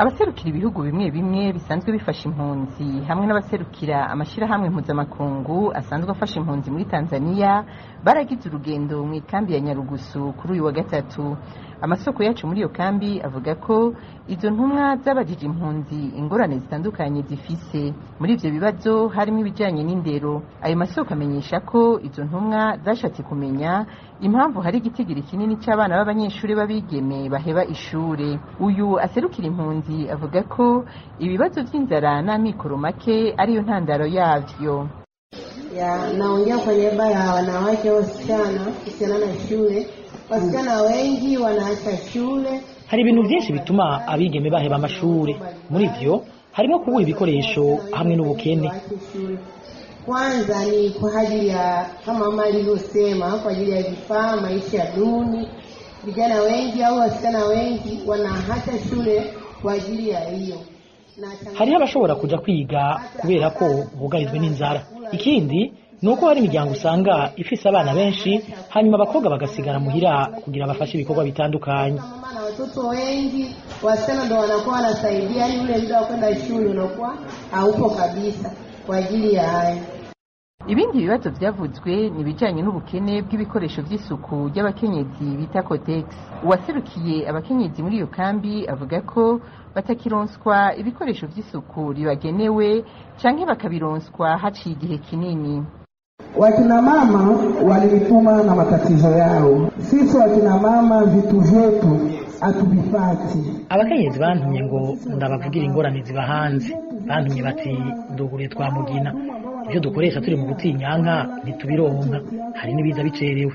Abaserukira ibihugu bimwe bimwe bisanzwe bifasha impunzi hamwe n'abaserukira amashirahamwe mpuzamakungu asanzwe afasha impunzi muri Tanzania baragize urugendo mu ikambi ya Nyarugusu kuri uyu wa gatatu. Amasoko yacu muri iyo kambi avuga ko izo ntumwa zabajije impunzi ingorane zitandukanye zifise. Muri ivyo bibazo harimo ibijanye n'indero. Ayo masoko amenyesha ko izo ntumwa zashatse kumenya impamvu hari igitigiri kinini c'abana b'abanyeshuri babigeme baheba ishure. Uyu aserukira impunzi avuga ko ibibazo vy'inzara n'amikoro make ariyo ntandaro yavyo. Naongea kwa niaba ya wanawake wasichana kuhusiana na shule. Wasichana wengi wanaacha shule. Hari ibintu byinshi bituma abigeme baheba amashure. Muri ivyo harimo kubura ibikoresho hamwe n'ubukene. Kwanza ni kwa ajili ya kama mama alivyosema, kwa ajili ya vifaa, maisha duni. Vijana wengi au wasichana wengi wanaacha shule kwa ajili ya hiyo. Hari abashobora kuja kwiga kubera ko bugarizwe n'inzara. Ikindi nuko hari imiryango usanga ifise abana benshi hanyuma abakobwa bagasigara muhira kugira bafashe ibikorwa bitandukanye. Mama na watoto wengi wasichana ndio wanakuwa wanasaidia, yani ule muda wa kwenda shule unakuwa haupo kabisa kwa ajili ya haya. Ibindi bibazo vyavuzwe ni bijanye n'ubukene bw'ibikoresho vy'isuku ry'abakenyezi bita Cotex. Uwaserukiye abakenyezi muri iyo kambi avuga ko batakironswa ibikoresho vy'isuku ribagenewe canke bakabironswa haciye igihe kinini. Wakina mama walituma na matatizo yao. Sisi wakina mama vitu vyetu atubifati. Abakenyezi bantumye ngo ndabavugira ingorane ziba hanze. Bantumye bati ndugure twamugina. Ivyo dukoresha turi mu butinyanka ntitubironka. Hari nibiza bicerewe.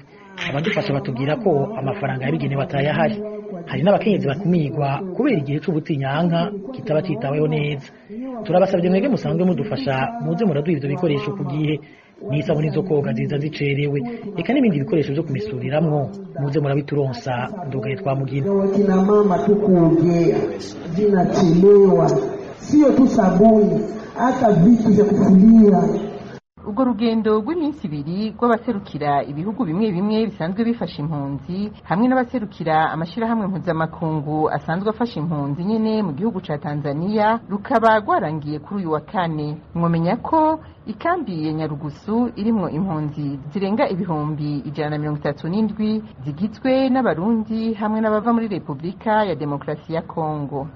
Abadufasha batubwira ko amafaranga yabigenewe atayahari. Hari n'abakenyezi bakumigwa kubera igihe c'ubutinyanka kitaba citaweho neza. Turabasabye mwege musanzwe mudufasha muze muraduha ivyo bikoresho ku gihe. N'isabuni zo koga ziza zicerewe, eka n'ibindi bikoresho vyo kumesuriramwo muze murabituronsa ndugaye twamugina. Wakina mama tukuongea zinachelewa, sio tu sabuni, hata vitu vya kufulia. Ubwo rugendo rw'iminsi ibiri rw'abaserukira ibihugu bimwe bimwe bisanzwe bifasha impunzi hamwe n'abaserukira amashirahamwe mpuzamakungu asanzwe afasha impunzi nyene mu gihugu ca Tanzania rukaba rwarangiye kuri uyu wa kane. Mwomenya ko ikambi ya Nyarugusu irimwo impunzi zirenga ibihumbi 137 zigizwe n'abarundi hamwe n'abava muri Republika ya Demokrasi ya Kongo.